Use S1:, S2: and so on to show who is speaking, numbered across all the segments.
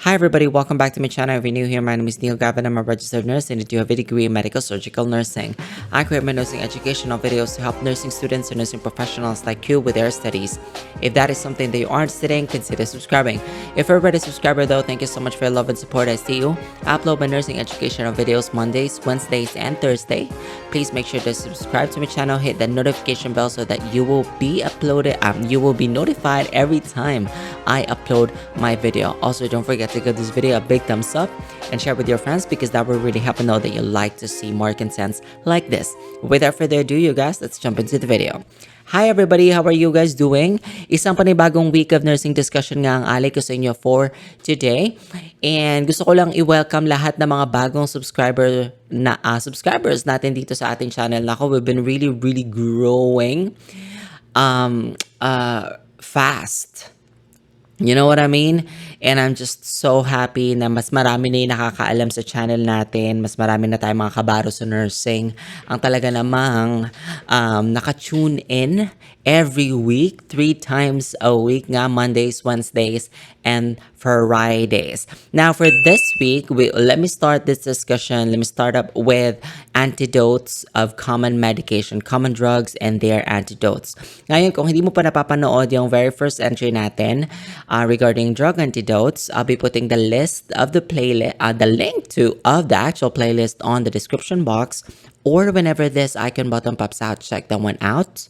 S1: Hi everybody, welcome back to my channel. If you're new here, my name is Neil Gavin. I'm a registered nurse and I do have a degree in medical surgical nursing. I create my nursing educational videos to help nursing students and nursing professionals like you with their studies. If that is something that you are interested in, consider subscribing. If you're already a subscriber though, thank you so much for your love and support. I see you. I upload my nursing educational videos Mondays, Wednesdays, and Thursday. Please make sure to subscribe to my channel, hit the notification bell so that you will be notified every time I upload my video. Also, don't forget to give this video a big thumbs up and share with your friends because that will really help me know that you like to see more contents like this. Without further ado, you guys, let's jump into the video. Hi everybody, how are you guys doing? Isang panibagong week of nursing discussion nga ang alay ko sa inyo for today. And gusto ko lang i-welcome lahat ng mga bagong subscribers natin dito sa ating channel. Nako, we've been really growing fast. You know what I mean? And I'm just so happy na mas marami na yung nakakaalam sa channel natin. Mas marami na tayong mga kabaro sa nursing. Ang talaga namang naka-tune in every week, 3 times a week nga, Mondays, Wednesdays, and Fridays. Now, for this week, let me start this discussion. Let me start up with antidotes of common medication, common drugs, and their antidotes. Ngayon, kung hindi mo pa napapanood yung very first entry natin regarding drug antidotes, I'll be putting the list of the playlist, the link of the actual playlist on the description box, or whenever this icon button pops out, check that one out.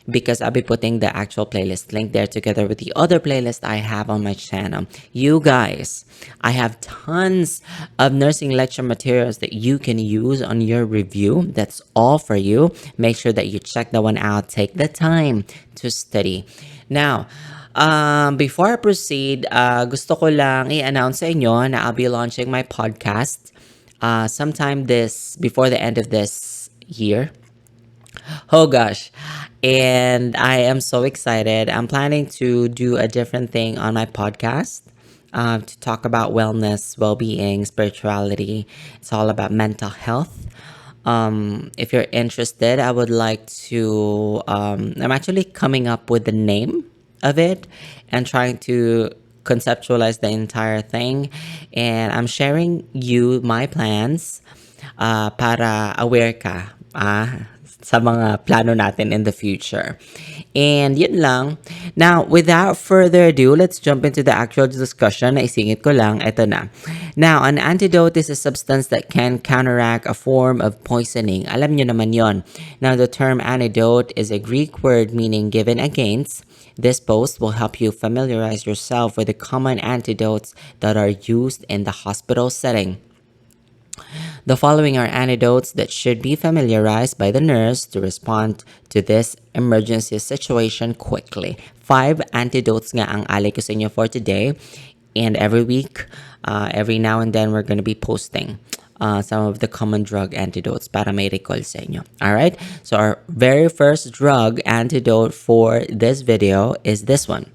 S1: Because I'll be putting the actual playlist link there together with the other playlist I have on my channel. You guys, I have tons of nursing lecture materials that you can use on your review. That's all for you. Make sure that you check that one out. Take the time to study. Now, before I proceed, gusto ko lang i-announce sa inyo na I'll be launching my podcast sometime before the end of this year. Oh gosh. And I am so excited. I'm planning to do a different thing on my podcast to talk about wellness, well-being, spirituality. It's all about mental health. If you're interested, I would like to... I'm actually coming up with the name of it and trying to conceptualize the entire thing. And I'm sharing you my plans para aware ka. Sa mga plano natin in the future. And yun lang. Now, without further ado, let's jump into the actual discussion. Naisingit ko lang, eto na. Now, an antidote is a substance that can counteract a form of poisoning. Alam nyo naman yon. Now, the term antidote is a Greek word meaning given against. This post will help you familiarize yourself with the common antidotes that are used in the hospital setting. The following are antidotes that should be familiarized by the nurse to respond to this emergency situation quickly. 5 antidotes nga ang alay ko sa inyo for today. And every week, every now and then, we're going to be posting some of the common drug antidotes para may recall sa inyo. Alright? So our very first drug antidote for this video is this one.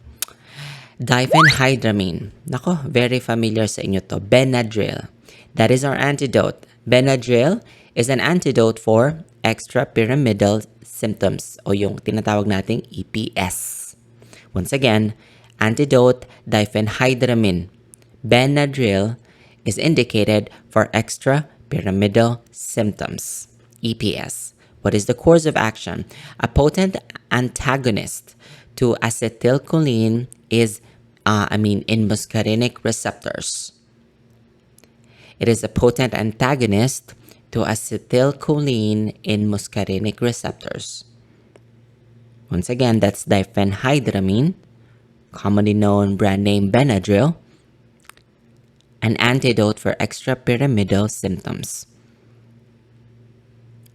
S1: Diphenhydramine. Nako, very familiar sa inyo to. Benadryl. That is our antidote. Benadryl is an antidote for extrapyramidal symptoms o yung tinatawag nating EPS. Once again, antidote diphenhydramine. Benadryl is indicated for extrapyramidal symptoms, EPS. What is the course of action? A potent antagonist to acetylcholine in muscarinic receptors. It is a potent antagonist to acetylcholine in muscarinic receptors. Once again, that's diphenhydramine, commonly known brand name Benadryl, an antidote for extrapyramidal symptoms.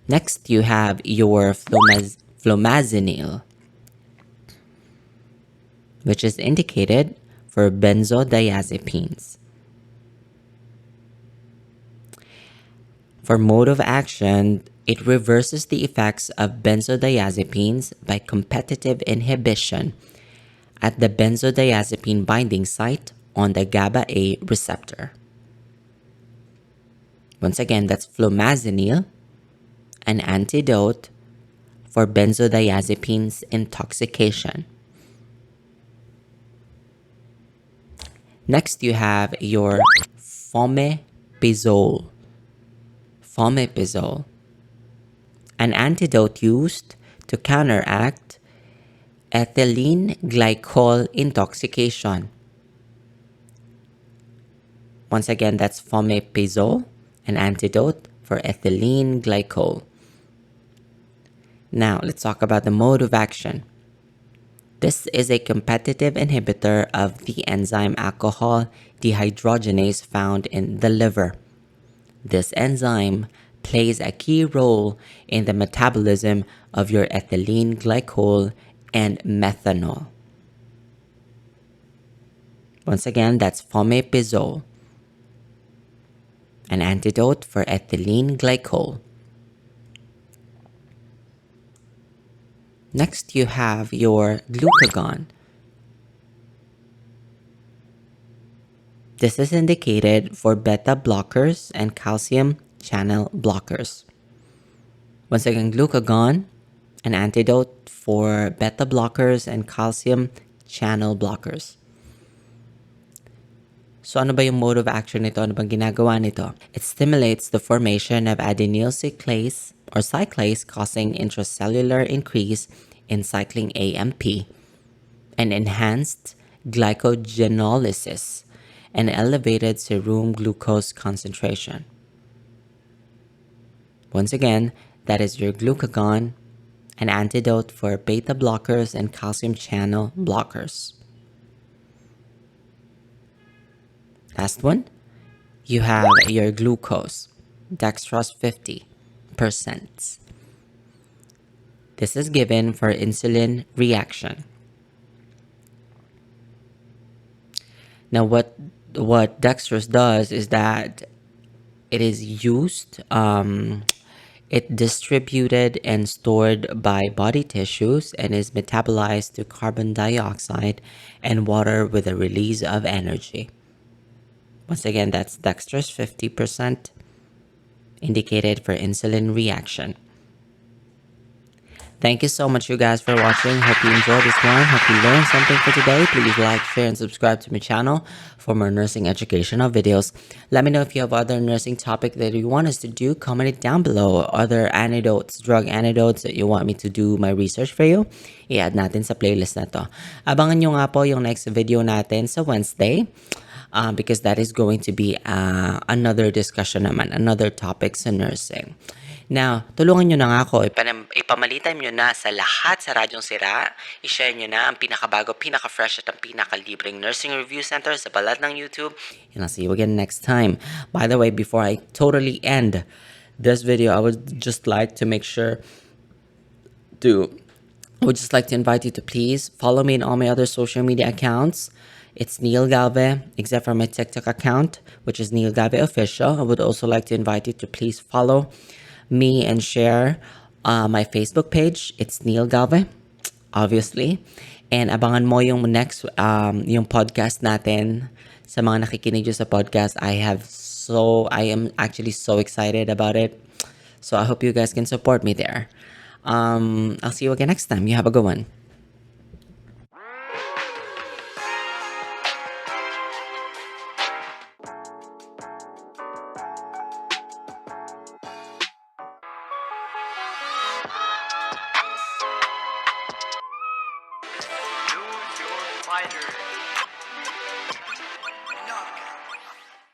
S1: Next, you have your flumazenil, which is indicated for benzodiazepines. For mode of action, it reverses the effects of benzodiazepines by competitive inhibition at the benzodiazepine binding site on the GABA-A receptor. Once again, that's flumazenil, an antidote for benzodiazepines intoxication. Next, you have your fomepizole. Fomepizole, an antidote used to counteract ethylene glycol intoxication. Once again, that's fomepizole, an antidote for ethylene glycol. Now, let's talk about the mode of action. This is a competitive inhibitor of the enzyme alcohol dehydrogenase found in the liver. This enzyme plays a key role in the metabolism of your ethylene glycol and methanol. Once again, that's fomepizole, an antidote for ethylene glycol. Next, you have your glucagon. This is indicated for beta blockers and calcium channel blockers. Once again, glucagon, an antidote for beta blockers and calcium channel blockers. So ano ba yung mode of action nito? Ano bang ginagawa nito? It stimulates the formation of adenyl cyclase or cyclase, causing intracellular increase in cycling AMP and enhanced glycogenolysis and elevated serum glucose concentration. Once again, that is your glucagon, an antidote for beta blockers and calcium channel blockers. Last one, you have your glucose, dextrose 50%. This is given for insulin reaction. Now, what dextrose does is that it is used, it distributed and stored by body tissues and is metabolized to carbon dioxide and water with a release of energy. Once again, that's dextrose 50%, indicated for insulin reaction. Thank you so much, you guys, for watching. Hope you enjoyed this one. Hope you learned something for today. Please like, share, and subscribe to my channel for more nursing educational videos. Let me know if you have other nursing topic that you want us to do. Comment it down below. Other antidotes, drug antidotes that you want me to do my research for you. I-add natin sa playlist na to. Abangan nyo nga po yung next video natin sa Wednesday. Because that is going to be another discussion naman, another topic sa nursing. Now, tulungan nyo na nga ako, ipamalitan nyo na sa lahat sa Radyong Sira, i-share nyo na ang pinakabago, pinaka-fresh at ang pinaka-libreng nursing review center sa balat ng YouTube. And I'll see you again next time. By the way, before I totally end this video, I would just like to invite you to please follow me in all my other social media accounts. It's Neil Galve, except for my TikTok account, which is Neil Galve Official. I would also like to invite you to please follow me and share my Facebook page. It's Neil Galve, obviously. And abangan mo yung next, yung podcast natin. Sa mga nakikinig sa podcast, I am actually so excited about it. So I hope you guys can support me there. I'll see you again next time. You have a good one.
S2: Choose your fighter.